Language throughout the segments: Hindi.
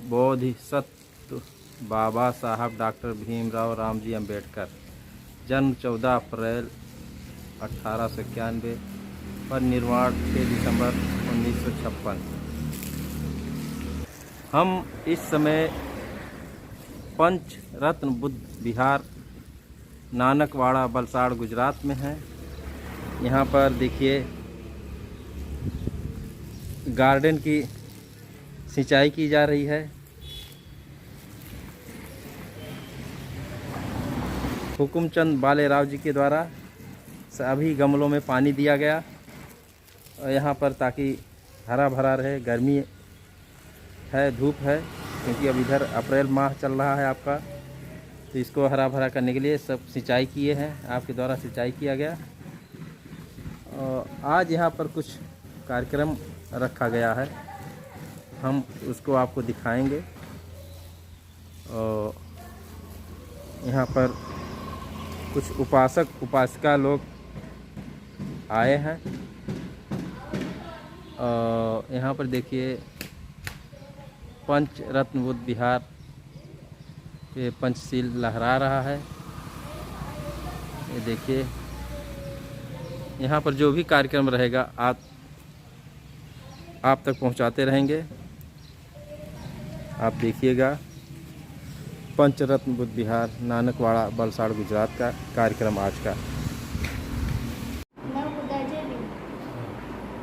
बोधिसत्व बाबा साहब डॉक्टर भीमराव रामजी अंबेडकर। जन्म 14 अप्रैल 1891 पर निर्वाण 6 दिसंबर 1956। हम इस समय पंच रत्न बुद्ध विहार नानकवाड़ा वलसाड़ गुजरात में हैं। यहाँ पर देखिए गार्डन की सिंचाई की जा रही है। हुकुमचंद बालेराव जी के द्वारा सभी गमलों में पानी दिया गया और यहाँ पर ताकि हरा भरा रहे। गर्मी है, धूप है, क्योंकि अब इधर अप्रैल माह चल रहा है आपका, तो इसको हरा भरा करने के लिए सब सिंचाई किए हैं, आपके द्वारा सिंचाई किया गया। और आज यहाँ पर कुछ कार्यक्रम रखा गया है, हम उसको आपको दिखाएंगे। और यहाँ पर कुछ उपासक उपासिका लोग आए हैं। और यहाँ पर देखिए पंच रत्न बुद्ध विहार पे पंचशील लहरा रहा है। ये देखिए यहाँ पर जो भी कार्यक्रम रहेगा आप तक पहुँचाते रहेंगे। आप देखिएगा पंचरत्न बुद्ध विहार नानकवाड़ा वलसाड़ गुजरात का कार्यक्रम आज का।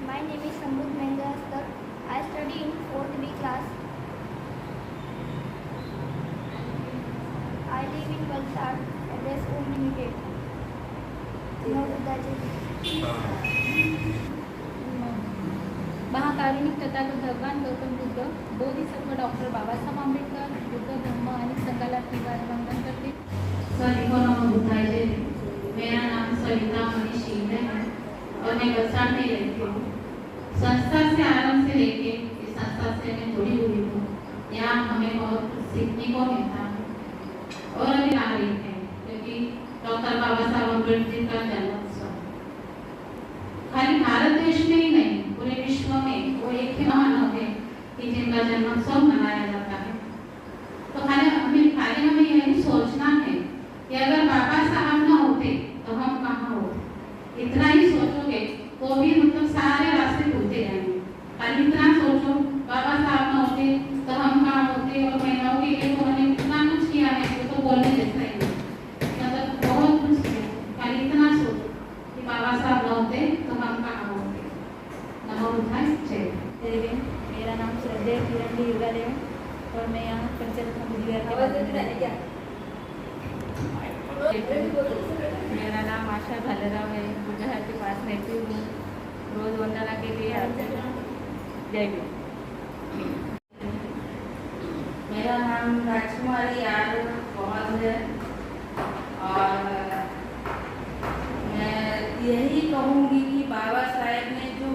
My name is Sambut Mengastar. I study in 4th B class. I live in Valsad, address Om Limited. महाकारुणिक Tathagata भगवान गौतम बुद्ध, बोधिसत्व डॉक्टर बाबासाहेब आंबेडकर, बुद्ध धम्म आणि संघाला वंदन करते। मेरा नाम सविता मनीष शिंदे है और मैं वलसाड़ में रहती हूँ। संस्था से आरंभ से लेके इस संस्था से मैं जुड़ी हुई हूँ। यहाँ हमें बहुत सीखने को मिलता है और अभी नागरिक है, क्योंकि डॉक्टर बाबा साहब अम्बेडकर का जन्मोत्सव खाली भारत देश में ही नहीं, पूरे विश्व में वो एक ही मानव है कि जिनका जन्मोत्सव मनाया जाता है। तो हमें यही सोचना है कि अगर बाबा साहब न होते तो हम कहाँ होते। इतना ही सोचोगे तो भी मतलब सारे रास्ते भूलते जाएंगे। खाली इतना सोचो बाबा साहब न होते तो हम कहाँ होते, और महिलाओं के लिए तो उन्होंने इतना कुछ किया है वो तो बोलने जैसा ही नहीं, मतलब बहुत कुछ किया। खाली इतना सोचो कि बाबा साहब न होते तो हम कहाँ होते। नमो बुद्धाय जय। मेरा नाम श्रद्धेय किरण डी युगाले है और मैं यहाँ पंचरत्न बुद्ध विहार के। मेरा नाम आशा भालेराव है, बुद्धहर के पास रहती हूँ। रोज वंदना के लिए आते हैं। जय भीम। मेरा नाम राजकुमारी यार बहुत है और मैं यही कहूँगी कि बाबा साहेब ने जो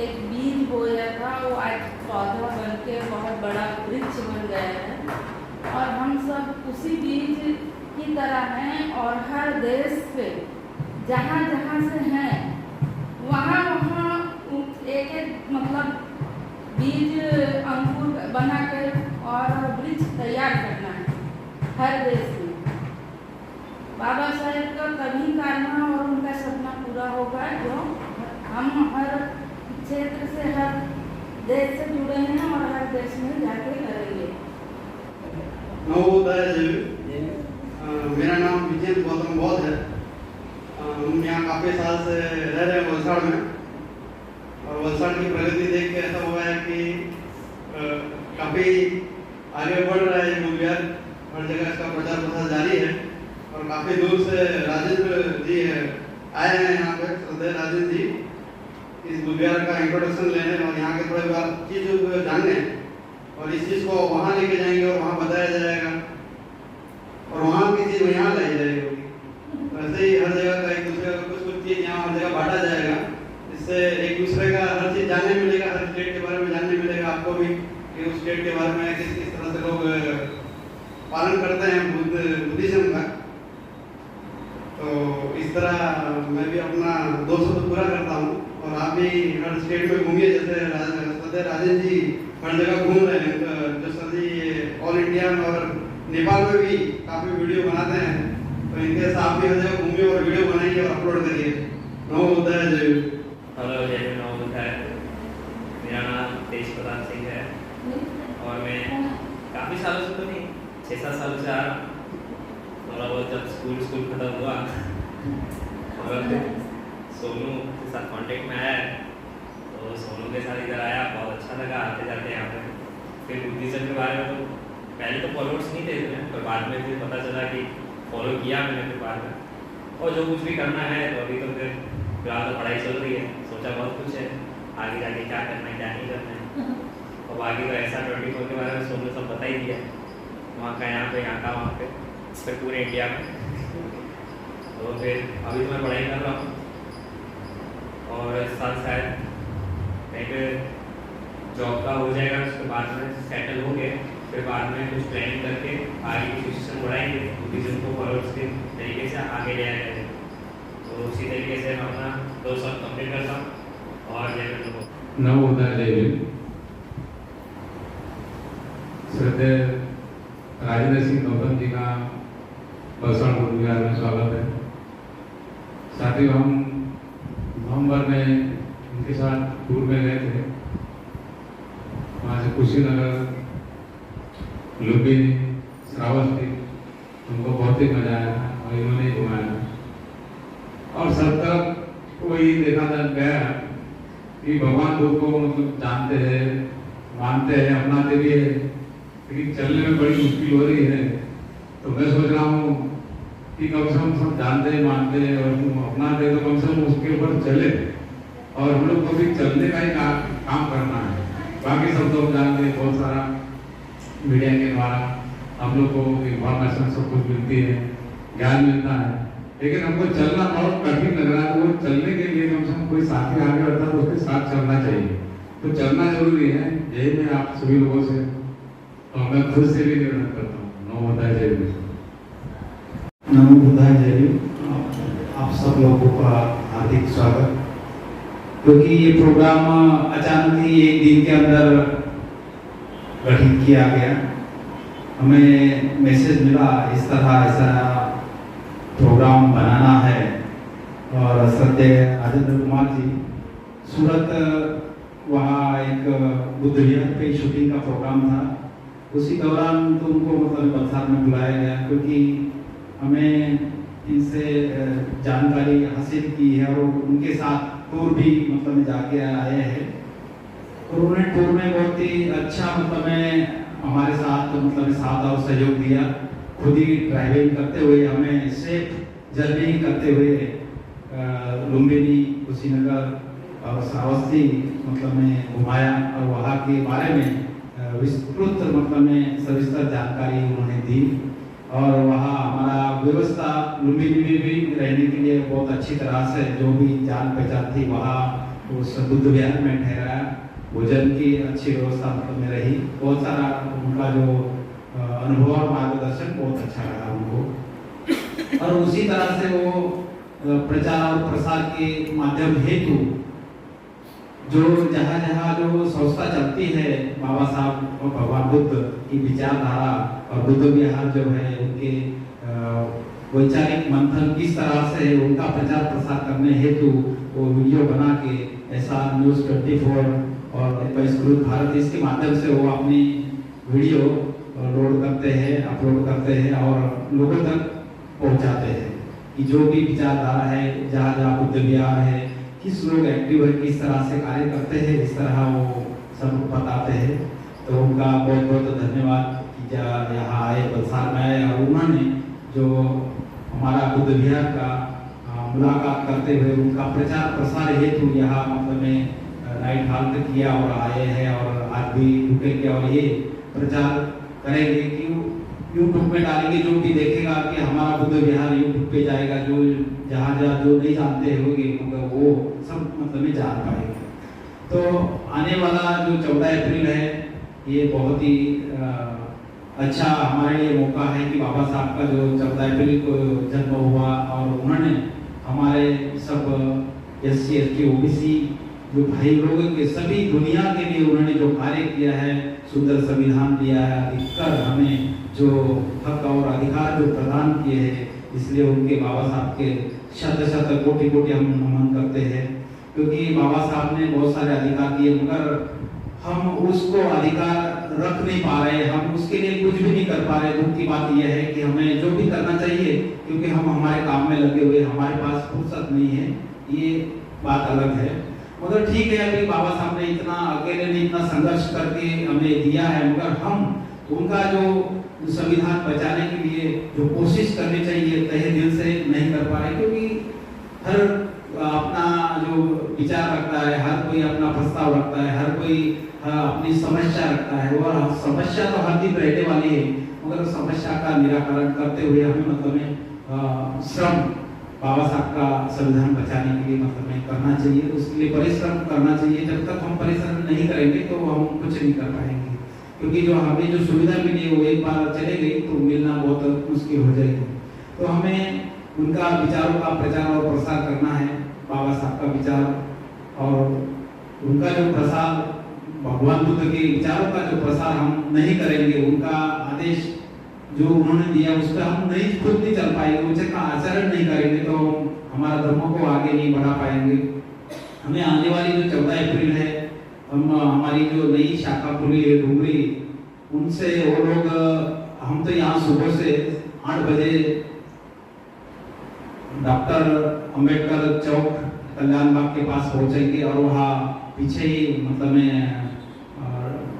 एक बीज बोया था वो आज पौधा बन के बहुत बड़ा वृक्ष बन गया है और हम सब उसी बीज की तरह हैं। और हर देश पे जहाँ जहाँ से हैं वहाँ वहाँ एक एक मतलब बीज अंकुर बना कर और वृक्ष तैयार करना है हर देश में। बाबा साहेब का तभी करना और उनका सपना पूरा होगा जो हम हर क्षेत्र से हर देश से जुड़े हैं और हर देश में जाके करेंगे। मेरा नाम विजय गौतम बौद्ध है। हम यहाँ काफ़ी साल से रह रहे हैं वलसाड़ में, और वलसाड़ की प्रगति देख के ऐसा हुआ है कि काफ़ी आगे बढ़ रहा है ये बुद्ध विहार। हर जगह इसका प्रचार प्रसार जारी है और काफ़ी दूर से राजेंद्र जी आए हैं यहाँ पे। श्रद्धेय राजेंद्र जी इस बुद्ध विहार का इंट्रोडक्शन लेने और यहाँ के थोड़ी बात चीज़ जानने, और इस चीज़ को वहाँ लेके जाएंगे और वहाँ बताया जाएगा और वहाँ की चीज़ यहाँ लाई जाएगी। वैसे ही हर जगह का एक दूसरे का कुछ कुछ चीज़ यहाँ हर जगह बांटा जाएगा, इससे एक दूसरे का हर चीज़ जानने मिलेगा, हर स्टेट के बारे में जानने मिलेगा आपको भी कि उस स्टेट के बारे में किस किस तरह से लोग पालन करते हैं बुद्धिज्म का। तो इस तरह मैं भी अपना 200 पूरा करता हूँ और आप भी हर स्टेट में घूमिए, जैसे राजेंद्र जी हर जगह घूम रहे हैं। जो इंडिया में और नेपाल में भी काफ़ी वीडियो बनाते हैं, तो इनके साथ भी हो जाए, घूमिए और वीडियो बनाइए और अपलोड करिए। नमो बुद्धाय जय। हेलो जय भीम, नमो बुद्धाय। मेरा नाम तेज प्रताप सिंह है और मैं काफ़ी सालों से तो नहीं 6-7 सालों से आ रहा हूँ। थोड़ा बहुत जब स्कूल खत्म हुआ और फिर सोनू के साथ कांटेक्ट में आया है, तो सोनू के साथ इधर आया, बहुत अच्छा लगा आते जाते यहाँ पे। फिर बुद्धिज्म के बारे में तो पहले तो फॉलोअर्स नहीं थे इसमें, पर बाद में फिर पता चला कि फॉलो किया मैंने फिर बाद में, और जो कुछ भी करना है तो अभी तो फिर फिलहाल तो पढ़ाई चल रही है, सोचा बहुत कुछ है आगे जाके क्या करना है क्या नहीं करना है, और बाकी तो ऐसा 24 के बारे में सोनू सब बता ही दिया, वहाँ का यहाँ पे, यहाँ का वहाँ पे, फिर पूरे इंडिया में। तो फिर अभी तो मैं पढ़ाई कर रहा हूँ और साथ शायद कहीं पे जॉब का हो जाएगा, उसके बाद में सेटल हो गए, फिर बाद में कुछ प्लानिंग करके आगे की सिचुएशन बढ़ाएंगे, बुद्धिज्म को फॉलोअर्स के तरीके से आगे ले आएंगे। तो उसी तरीके से मैं अपना 2 साल कंप्लीट करता हूँ और जय भीम। नमो बुद्धाय जय भीम। श्रद्धेय राजेंद्र सिंह गौतम जी का बरसाड़ बुद्ध विहार में स्वागत है। साथियों, हम नवंबर में उनके साथ टूर में गए थे, वहाँ से कुशीनगर, लुम्बिनी, श्रावस्ती, उनको बहुत ही मजा आया और इन्होंने घुमाया और सब तक वही देखा था गया कि भगवान बुद्ध को मतलब जानते हैं, मानते हैं, अपनाते भी है, लेकिन चलने में बड़ी मुश्किल हो रही है। तो मैं सोच रहा हूँ कि कम से कम सब जानते हैं, मानते हैं और अपनाते हैं, तो कम से कम उसके ऊपर चले, और हम लोग को भी चलने का ही काम करना है। बाकी सब तो जानते हैं, बहुत सारा मीडिया के द्वारा हम लोग को इंफॉर्मेशन सब कुछ मिलती है, ज्ञान मिलता है, लेकिन हमको चलना बहुत कठिन लग रहा है। तो वो चलने के लिए कम से कम कोई साथी आगे बढ़ता है तो उसके साथ चलना चाहिए, तो चलना जरूरी है। यही मैं आप सभी लोगों से और मैं खुद से भी निर्णय करता हूँ। नमो बुद्धाय जय भीम। नमो बुद्धाय जय भीम। आप सब लोगों का हार्दिक स्वागत। क्योंकि ये प्रोग्राम अचानक ही एक दिन के अंदर गठित किया गया, हमें मैसेज मिला इस तरह ऐसा प्रोग्राम बनाना है, और श्रद्धेय राजेंद्र कुमार जी सूरत, वहाँ एक बुद्ध विहार पे शूटिंग का प्रोग्राम था, उसी दौरान तो उनको मतलब बरसात में बुलाया गया, क्योंकि हमें इनसे जानकारी हासिल की है और उनके साथ टूर भी मतलब जाके आए हैं। और उन्होंने टूर में बहुत ही अच्छा मतलब हमारे साथ मतलब साथ और सहयोग दिया, खुद ही ड्राइविंग करते हुए हमें सेफ जर्नी करते हुए लुम्बिनी, कुशीनगर और श्रावस्ती मतलब में घुमाया, और वहाँ के बारे में विस्तृत मतलब में सविस्तर जानकारी उन्होंने दी। और वहाँ हमारा व्यवस्था लुम्बिनी में भी रहने के लिए बहुत अच्छी तरह से जो भी जान पहचान थी वहाँ उस बुद्ध विहार में ठहराया, भोजन की अच्छी व्यवस्था मतलब में रही, बहुत सारा उनका जो अनुभव और मार्गदर्शन बहुत अच्छा लगा उनको। और उसी तरह से वो प्रचार और प्रसार के माध्यम हेतु जो जहाँ जहाँ जो संस्था चलती है, बाबा साहब और भगवान बुद्ध की विचारधारा और बुद्ध विहार जो है उनके वैचारिक मंथन किस तरह से उनका प्रचार प्रसार करने हेतु वो वीडियो बना के ऐसा न्यूज़ 24 और संस्कृत भारत इसके माध्यम से वो अपनी वीडियो लोड करते हैं, अपलोड करते हैं और लोगों तक पहुंचाते हैं कि जो भी विचारधारा है, जहाँ जहाँ बुद्ध विहार है, किस लोग एक्टिव है, किस तरह से कार्य करते हैं, इस तरह वो सब बताते हैं। तो उनका बहुत बहुत धन्यवाद कि यहाँ आए, बलसार में आए और उन्होंने जो हमारा बुद्ध विहार का मुलाकात करते हुए उनका प्रचार प्रसार हेतु यहाँ मतलब में नाइट हॉल तक किया और आए हैं, और आज भी रुकेंगे और ये प्रचार करेंगे कि यूट्यूब में डालेंगे, जो भी देखेगा कि हमारा बुद्ध विहार यूट्यूब पे जाएगा, जो जहाँ जहाँ जो नहीं जानते होंगे वो सब मतलब में जान पाएंगे। तो आने वाला जो 14 अप्रैल है ये बहुत ही अच्छा हमारे लिए मौका है कि बाबा साहब का जो 14 अप्रैल को जन्म हुआ और उन्होंने हमारे सब SC ST OBC जो भाई लोगों के सभी दुनिया के लिए उन्होंने जो कार्य किया है, सुंदर संविधान दिया है, अधिकतर हमें जो हक और अधिकार जो प्रदान किए हैं, इसलिए उनके बाबा साहब के शत शत कोटि कोटि हम नमन करते हैं। क्योंकि बाबा साहब ने बहुत सारे अधिकार दिए, मगर हम उसको अधिकार रख नहीं पा रहे, हम उसके लिए कुछ भी नहीं कर पा रहे। दुख की बात यह है कि हमें जो भी करना चाहिए, क्योंकि हम हमारे काम में लगे हुए, हमारे पास फुर्सत नहीं है, ये बात अलग है। मगर ठीक है, अभी बाबा साहब ने इतना अकेले ने इतना संघर्ष करके हमें दिया है, मगर हम उनका जो संविधान बचाने के लिए जो कोशिश करनी चाहिए तहे दिल से नहीं कर पा रहे। क्योंकि हर अपना जो विचार रखता है, हर कोई अपना प्रस्ताव रखता है, हर कोई अपनी समस्या रखता है, और समस्या तो हर दिन रहने वाली है, मगर समस्या का निराकरण करते हुए हमें मतलब श्रम बाबा साहब का संविधान बचाने के लिए मतलब करना चाहिए, उसके लिए परिश्रम करना चाहिए। जब तक हम परिश्रम नहीं करेंगे तो हम कुछ नहीं कर पाएंगे, क्योंकि जो हमें जो सुविधा मिली है वो एक बार चले गई तो मिलना बहुत मुश्किल हो जाएगी। तो हमें उनका विचारों का प्रचार और प्रसार करना है, बाबा साहब का विचार और उनका जो प्रसार, भगवान बुद्ध के विचारों का जो प्रसार हम नहीं करेंगे, उनका आदेश जो उन्होंने दिया उस पर हम नहीं खुद नहीं चल पाएंगे, उसका आचरण नहीं करेंगे तो हमारा धर्मों को आगे नहीं बढ़ा पाएंगे। हमें आने वाली जो 14 अप्रैल है, हम हमारी जो नई शाखा खुली है डुमरी, उनसे वो लोग, हम तो यहाँ सुबह से 8 बजे डॉक्टर अंबेडकर चौक कल्याण बाग के पास पहुंचेंगे, और वहाँ पीछे ही मतलब में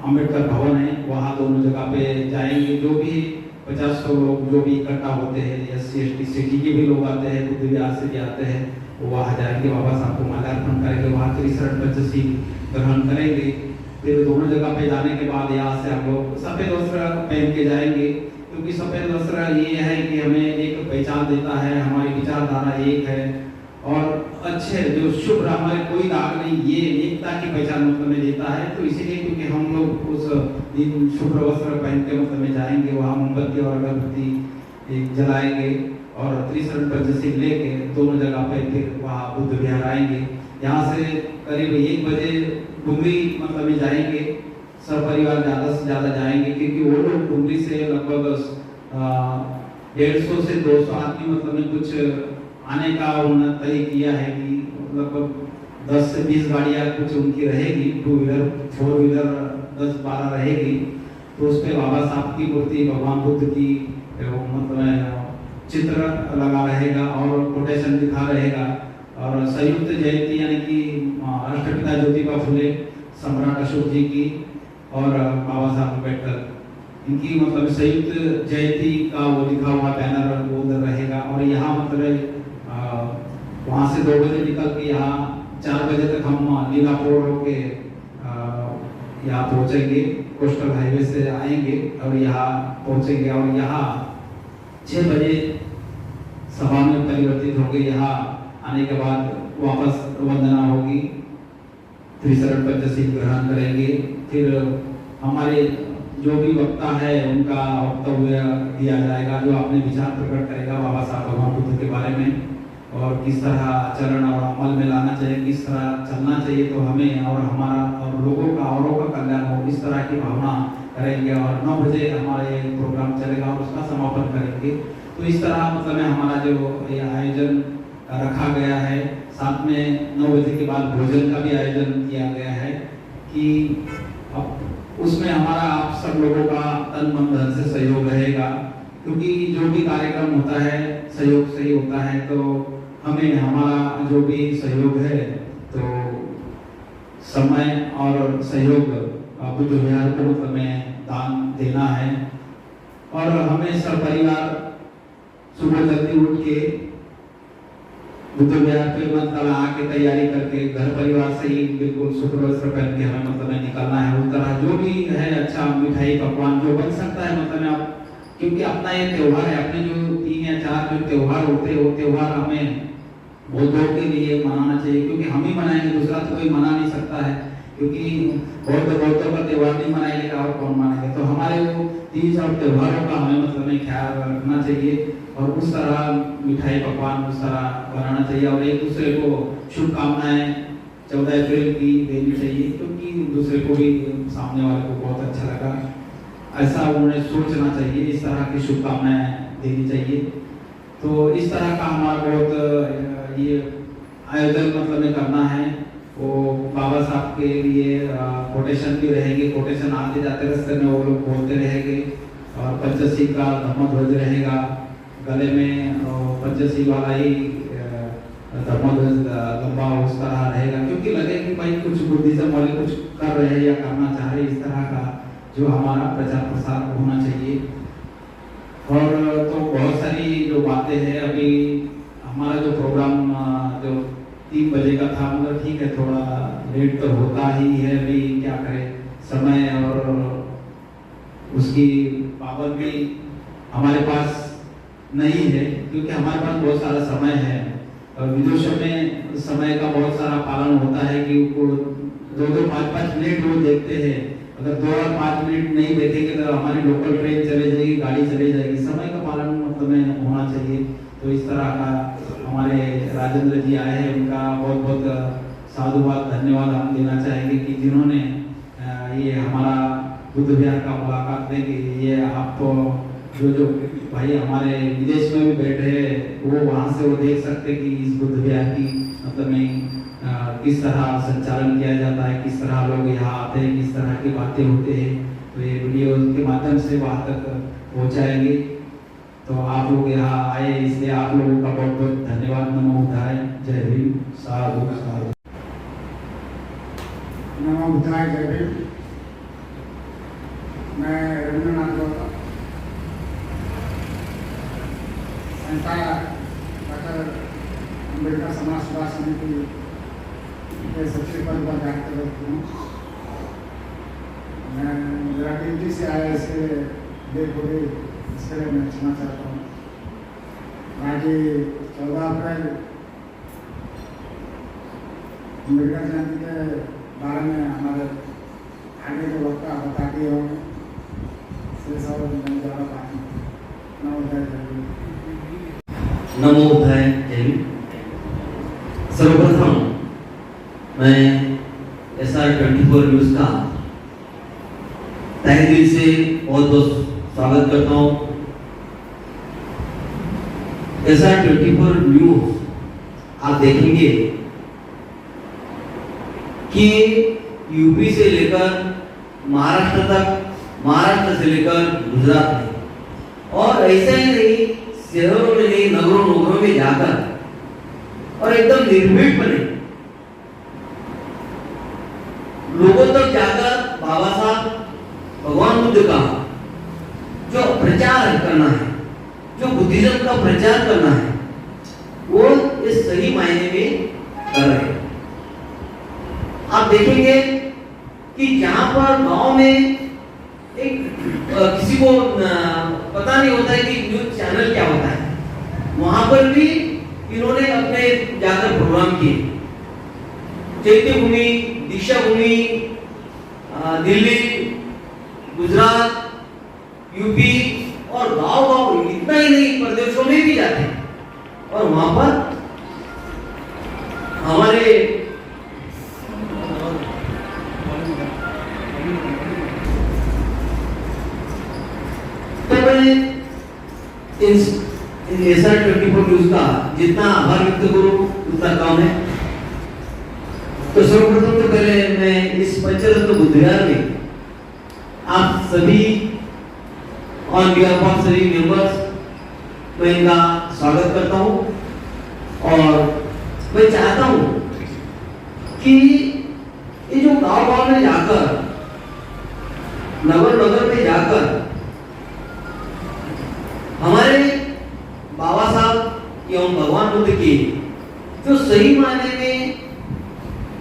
अंबेडकर भवन है, वहाँ दोनों जगह पे जाएंगे। जो भी 50-100 लोग जो भी इकट्ठा होते हैं, SC ST सिटी के भी लोग आते हैं, बुद्ध विहार से भी आते हैं, वो वहाँ जाएंगे, बाबा साहब को माल्यार्पण करेंगे, वहाँ त्रिशरण पंचशील ग्रहण करेंगे। फिर दोनों जगह पे जाने के बाद यहाँ से हम लोग सफ़ेद वस्त्र पहन के जाएंगे, क्योंकि सफ़ेद वस्त्र ये है कि हमें एक पहचान देता है, हमारी विचारधारा एक है, और अच्छे जो शुभ हमारे कोई दाग नहीं, ये एकता की पहचान मतलब में देता है। तो इसीलिए क्योंकि हम लोग उस दिन शुभ्र वस्त्र पहन के मतलब में जाएंगे, वहाँ मोमबत्ती और अगरबत्ती जलाएंगे और त्रिशरण पंचशील लेके दोनों जगह पे फिर वहाँ बुद्ध विहार आएंगे। यहाँ से करीब 1 बजे डुमरी मतलब में जाएंगे, सब परिवार ज़्यादा से ज़्यादा जाएंगे, क्योंकि वो लोग डुमरी से लगभग 150 से 200 आदमी मतलब में कुछ आने का उन्होंने तय किया है कि लगभग 10 से 20 गाड़ियाँ कुछ उनकी रहेगी, 2 व्हीलर 4 व्हीलर 10-12 रहेगी। तो उस पर बाबा साहब की मूर्ति, भगवान बुद्ध की मतलब चित्र लगा रहेगा और कोटेशन लिखा रहेगा, और संयुक्त जयंती यानी कि राष्ट्रपिता ज्योतिबा फुले, सम्राट अशोक जी की और बाबा साहब अम्बेडकर, इनकी मतलब संयुक्त जयंती का वो लिखा हुआ बैनर वो उधर रहेगा। और यहाँ मतलब वहाँ से 2 बजे निकल के यहाँ 4 बजे तक हम लीलापुर के यहाँ पहुँचेंगे, कोस्टल हाईवे से आएंगे और यहाँ पहुँचेंगे, और यहाँ 6 बजे सभा में परिवर्तित होंगे। यहाँ आने के बाद वापस वंदना होगी, त्रिशरण पंचशील ग्रहण करेंगे, फिर हमारे जो भी वक्ता है उनका वक्तव्य दिया जाएगा, जो अपने विचार प्रकट करेगा बाबा साहब भगवान बुद्ध के बारे में, और किस तरह आचरण और अमल में लाना चाहिए, किस तरह चलना चाहिए तो हमें और हमारा और लोगों का औरों का कल्याण हो, इस तरह की भावना करेंगे। और 9 बजे हमारे प्रोग्राम चलेगा और उसका समापन करेंगे। तो इस तरह मतलब हमारा जो ये आयोजन रखा गया है, साथ में 9 बजे के बाद भोजन का भी आयोजन किया गया है कि अब उसमें हमारा आप सब लोगों का तन मन धन से सहयोग रहेगा, क्योंकि जो भी कार्यक्रम होता है सहयोग से ही होता है। तो हमें हमारा जो भी सहयोग है तो समय और सहयोग बुद्ध विहार को मतलब में दान देना है, और हमें सब परिवार सुबह जल्दी उठ के बुद्ध विहार पे मतलब आके तैयारी करके घर परिवार से ही बिल्कुल शुभ्र वस्त्र पहन के हमें मतलब में निकलना है। उस तरह जो भी है अच्छा मिठाई पकवान जो बन सकता है मतलब आप, क्योंकि अपना ये त्यौहार है, अपने जो 3 या 4 जो त्यौहार होते हैं वो त्यौहार हमें बौद्धों के लिए मनाना चाहिए, क्योंकि हम ही मनाएंगे, दूसरा तो कोई मना नहीं सकता है, क्योंकि बौद्धों का त्यौहार नहीं मनाएंगे और कौन मनाएंगे। तो हमारे वो 3-4 त्योहारों का हमें मतलब में ख्याल रखना चाहिए, और उस तरह मिठाई पकवान उस तरह बनाना चाहिए, और एक दूसरे को शुभकामनाएं 14 अप्रैल की देनी चाहिए, क्योंकि दूसरे को भी, सामने वाले को बहुत अच्छा लगा, ऐसा उन्हें सोचना चाहिए, इस तरह की शुभकामनाएं देनी चाहिए। तो इस तरह का हमारा बहुत ये आयोजन मतलब में करना है। वो बाबा साहब के लिए कोटेशन भी रहेंगे, कोटेशन आते जाते रास्ते में वो लोग बोलते रहेंगे, और पंचशील का धर्मध्वज रहेगा, गले में पंचशील वाला ही धर्मध्वज लंबा उस तरह रहेगा, क्योंकि लगे कि भाई कुछ बुद्धिज्म वाले कुछ कर रहे हैं या करना चाह रहे हैं, इस तरह का जो हमारा प्रचार प्रसार होना चाहिए। और तो बहुत सारी जो बातें हैं, अभी हमारा जो प्रोग्राम जो 3 बजे का था, मगर ठीक है, थोड़ा लेट तो होता ही है, अभी क्या करें, समय और उसकी पाबंदी हमारे पास नहीं है, क्योंकि हमारे पास बहुत सारा समय है। और विदेशों में समय का बहुत सारा पालन होता है कि वो 2-2, 5-5 मिनट वो देखते हैं। अगर 2 और 5 मिनट नहीं देखेंगे तो हमारी लोकल ट्रेन चले जाएगी, गाड़ी चले जाएगी। समय का पालन मतलब में होना चाहिए। तो इस तरह का हमारे राजेंद्र जी आए हैं, उनका बहुत बहुत साधुवाद धन्यवाद हम देना चाहेंगे कि जिन्होंने ये हमारा बुद्ध विहार का मुलाकात देंगे। ये आप जो भाई हमारे विदेश में भी बैठे हैं, वो वहाँ से वो देख सकते कि इस बुद्ध विहार की मतलब में किस तरह संचालन किया जाता है, किस तरह लोग यहाँ आते हैं, किस तरह की बातें होते हैं। तो ये वीडियो के माध्यम से वहाँ तक पहुँचाएंगे। तो आप लोग यहाँ आए, इसलिए आप लोगों का बहुत बहुत धन्यवाद। नमो बुद्धाय, जय भीम, साधु साधु। नमो बुद्धाय, जय भीम। मैं रविन्द्रनाथ गौतम, डॉक्टर अम्बेडकर समाज सुधार समिति के सचिव पद पर कार्यरत हूँ। मैं मेरा ड्यूटी से आया, इसके देर हो गई, इसके लिए मैं क्षमा चाहता हूँ। बाकी 14 अप्रैल अम्बेडकर जयंती के बारे में हमारे आगे जो वक्ता बता दिए होंगे, से सब मैं ज़्यादा बात नहीं। नमो बुद्धाय, जय भीम। सर्वप्रथम मैं SR24 न्यूज़ का तहे दिल से बहुत बहुत स्वागत करता हूँ। SR24 न्यूज़ आप देखेंगे कि यूपी से लेकर महाराष्ट्र तक, महाराष्ट्र से लेकर गुजरात में, और ऐसा ही नहीं, शहरों में नहीं, नगरों में जाकर और एकदम निर्भीक बने लोगों तक जाकर बाबा साहब भगवान बुद्ध का जो प्रचार करना है, जो बुद्धिज्म का प्रचार करना है, वो इस सही मायने में कर रहे हैं। आप देखेंगे कि जहां पर गांव में एक किसी को पता नहीं होता है कि न्यूज चैनल क्या होता है, वहां पर भी इन्होंने अपने जाकर प्रोग्राम किए। चैत्य भूमि, दीक्षा भूमि, दिल्ली, गुजरात, यूपी और गांव इतना ही नहीं, प्रदेशों में भी जाते हैं और वहां पर हमारे SR24 न्यूज़ का जितना आभार व्यक्त करूं उतना कम है। तो सर्वप्रथम तो पहले मैं इस पंचरत्न बुद्ध विहार में आप सभी ऑन बिहाफ ऑफ सभी मेंबर्स मैं इनका स्वागत करता हूं, और मैं चाहता हूं कि ये जो गांव में जाकर, नगर में जाकर हमारे बाबा साहब एवं भगवान बुद्ध की जो सही मायने में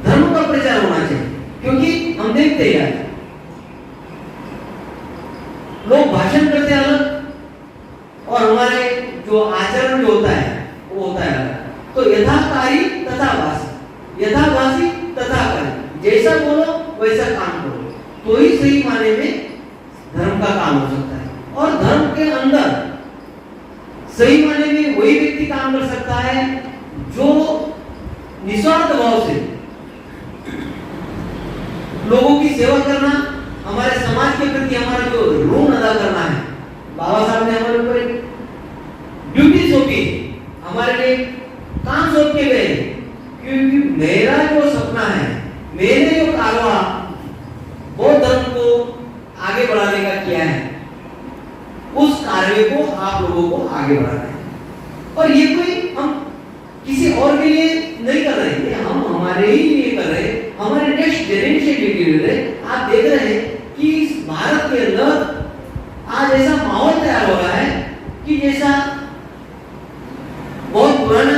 धर्म का प्रचार होना चाहिए। क्योंकि हम देखते हैं लोग भाषण करते हैं अलग और हमारे जो आचरण जो होता है वो होता है अलग। तो यथाकारी तथाभाषी, यथाभाषी तथाकारी, जैसा बोलो वैसा काम करो, तो ही सही मायने में धर्म का काम हो सकता है। और धर्म के अंदर सही मायने में वही व्यक्ति काम कर सकता है जो निस्वार्थ भाव से लोगों की सेवा करना, हमारे समाज के प्रति हमारा जो ऋण अदा करना है, बाबा साहब ने हमारे ऊपर एक ड्यूटी सौंपी, हमारे लिए काम सौंप के गए। क्योंकि मेरा जो सपना है, मैंने जो कारवा बौद्ध धर्म को आगे बढ़ाने का किया है, उस कार्य को आप लोगों को आगे बढ़ाना है। और ये कोई हम किसी और के लिए नहीं कर रहे हैं, हम हमारे ही लिए कर रहे हैं, हमारे नेक्स्ट जनरेशन के लिए कर रहे हैं। आप देख रहे हैं कि इस भारत के अंदर आज ऐसा माहौल तैयार हो रहा है कि जैसा बहुत पुराना,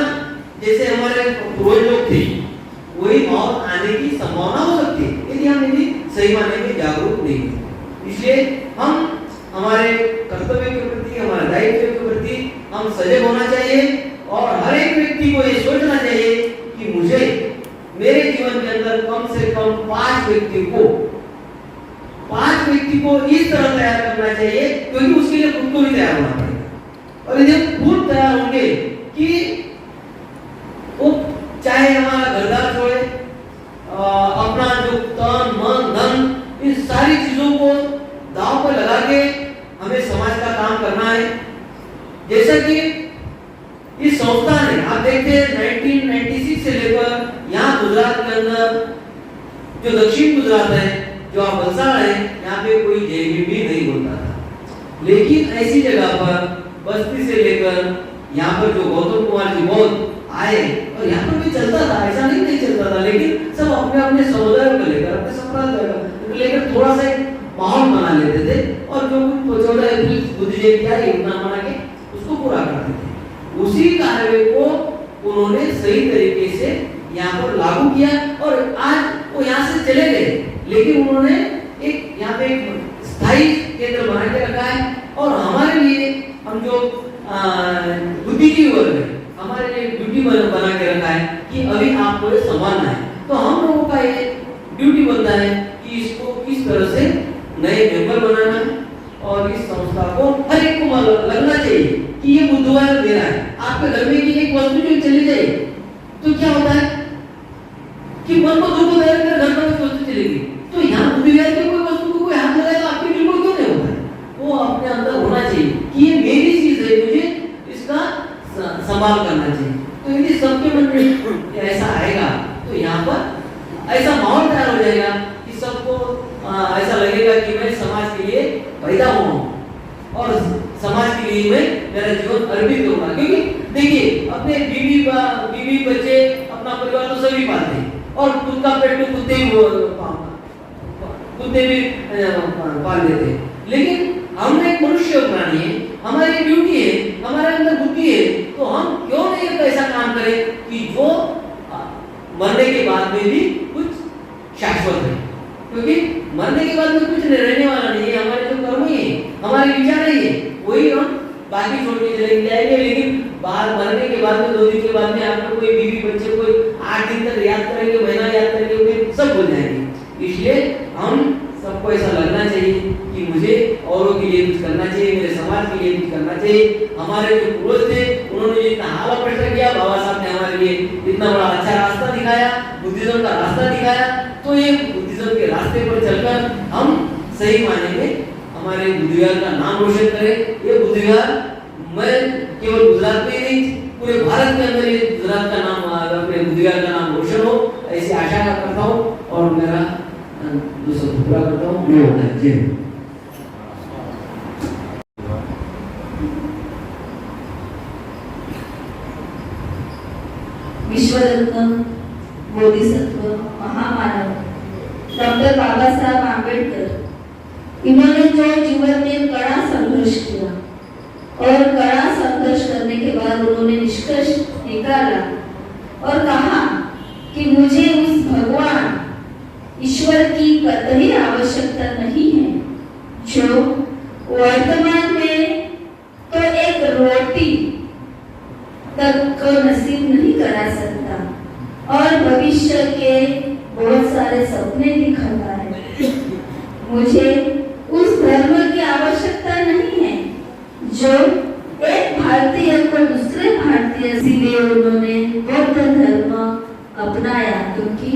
जैसे हमारे पूर्वज लोग थे, वही माहौल आने की संभावना हो सकती है यदि हम यदि सही मायने में जागरूक नहीं हैं। इसलिए हम हमारे कर्तव्य के प्रति, हमारे दायित्व के प्रति हम सजग होना चाहिए और हर एक व्यक्ति को ये सोचना चाहिए कि मुझे मेरे जीवन के अंदर कम से कम 5 व्यक्ति को इस तरह तैयार करना चाहिए, क्योंकि उसके लिए खुद को भी तैयार होना पड़ेगा। और यदि खुद तैयार होंगे कि वो चाहे हमारा घरदार छोड़े, अपना जो तन मन धन इन सारी चीजों को दांव पर लगा के हमें समाज का काम करना है। जैसा कि इस संस्था ने, आप देखते हैं 1996 से लेकर यहाँ गुजरात के अंदर जो दक्षिण गुजरात है, जो आप वलसाड़ है, यहाँ पे कोई जय भीम भी नहीं बोलता था। लेकिन ऐसी जगह पर बस्ती से लेकर यहाँ पर जो गौतम कुमार जी बौद्ध आए, और यहाँ पर भी चलता था, ऐसा नहीं चलता था, लेकिन सब अपने अपने समुदाय को लेकर, अपने संप्रदाय को लेकर थोड़ा सा माहौल बना लेते थे और जो 14 अप्रैल बुद्ध जयंती आई उतना मना के उसको पूरा करते थे। उसी कार्य को उन्होंने सही तरीके से यहाँ पर लागू किया और आज वो यहाँ से चले गए, लेकिन उन्होंने एक यहाँ पे एक स्थायी केंद्र बना के रखा है। और हमारे लिए हम जो बुद्धिजीवी वर्ग है, हमारे लिए ड्यूटी बना के रखा है कि अभी आपको ये संभालना है। तो हम लोगों का ये ड्यूटी बनता है कि इसको किस तरह से नए मेंबर बनाना और इस संस्था को हर एक को लगना चाहिए कि ये बुद्धवार दे रहा है। आपके घर में की एक वस्तु जो चली जाए तो क्या होता है कि मन को दुख होता है, घर पर वस्तु चलेगी, तो यहाँ बुद्धवार की कोई वस्तु को कोई हाथ लगाए तो आपके दिल को क्यों नहीं होता है? वो अपने अंदर होना चाहिए कि ये मेरी चीज है, मुझे इसका संभाल करना चाहिए। तो यदि सबके मन में ऐसा आएगा तो यहाँ पर ऐसा माहौल तैयार हो जाएगा कि सबको ऐसा लगेगा कि मैं समाज के लिए पैदा हुआ हूँ और समाज के लिए मैं मेरा जीवन अर्पित करूंगा। क्योंकि देखिए, अपने बीवी बच्चे अपना परिवार तो सभी पालते हैं और खुद का पेट तो कुत्ते भी पाल लेते हैं, लेकिन हम एक मनुष्य प्राणी है, हमारी ड्यूटी है, हमारे अंदर बुद्धि है, तो हम क्यों नहीं एक ऐसा काम करें कि जो मरने के बाद में भी कुछ शाश्वत है। क्योंकि मरने के बाद में कुछ रहने वाला नहीं है, हमारे जो कर्म ही है, हमारे विचार ही है, वही हम बाकी छोड़ के चले जाएंगे। लेकिन बाहर मरने के बाद में 2 दिन के बाद में आपको कोई बीवी बच्चे कोई 8 दिन तक याद करेंगे, महीना याद करेंगे, सब भूल जाएंगे। इसलिए हम सबको ऐसा लगना चाहिए कि मुझे औरों के लिए कुछ करना चाहिए, मेरे समाज के लिए कुछ करना चाहिए। हमारे जो पूर्वज थे उन्होंने जितना हाला प्रश्न किया, बाबा साहब ने हमारे लिए इतना बड़ा अच्छा रास्ता दिखाया, बुद्धिज्म का रास्ता दिखाया। तो ये बुद्धिज्म के रास्ते पर चलकर हम सही मायने में हमारे बुद्धविहार का नाम रोशन करें। ये बुद्धविहार मैं केवल गुजरात में ही नहीं, पूरे भारत के अंदर ये गुजरात का नाम, अपने बुद्धविहार का नाम रोशन हो, ऐसी आशा करता हूँ और मेरा दूसरा पूरा करता हूँ। जय विश्वरत्न बोधिसत्व महामानव डॉक्टर बाबा साहब आंबेडकर, इन्होंने जो जीवन में कड़ा संघर्ष किया और कड़ा संघर्ष करने के बाद उन्होंने निष्कर्ष निकाला और कहा कि मुझे उस भगवान ईश्वर की कतई आवश्यकता नहीं है जो वर्तमान में तो एक रोटी तक को नसीब नहीं करा सकता और भविष्य के बहुत सारे सपने दिखाता है। मुझे उस धर्म की आवश्यकता नहीं है जो एक भारतीय को दूसरे भारतीय, इसीलिए उन्होंने बौद्ध धर्म अपनाया, क्योंकि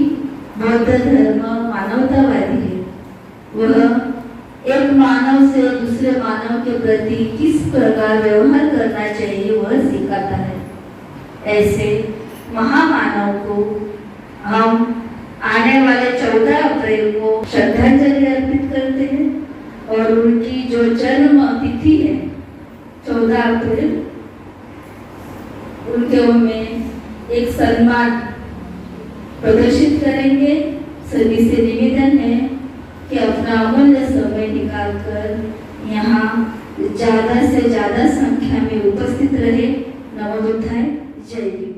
बौद्ध धर्म मानवतावादी है। वह एक मानव से दूसरे मानव के प्रति किस प्रकार व्यवहार करना चाहिए वह सिखाता है। ऐसे महामानव को हम आने वाले 14 अप्रैल को श्रद्धांजलि अर्पित करते हैं और उनकी जो जन्म तिथि है 14 अप्रैल, उनके में एक सम्मान प्रदर्शित करेंगे। सभी से निवेदन है कि अपना अमूल्य समय निकालकर यहाँ ज्यादा से ज्यादा संख्या में उपस्थित रहे। नमो बुद्धाय, जय हिंद।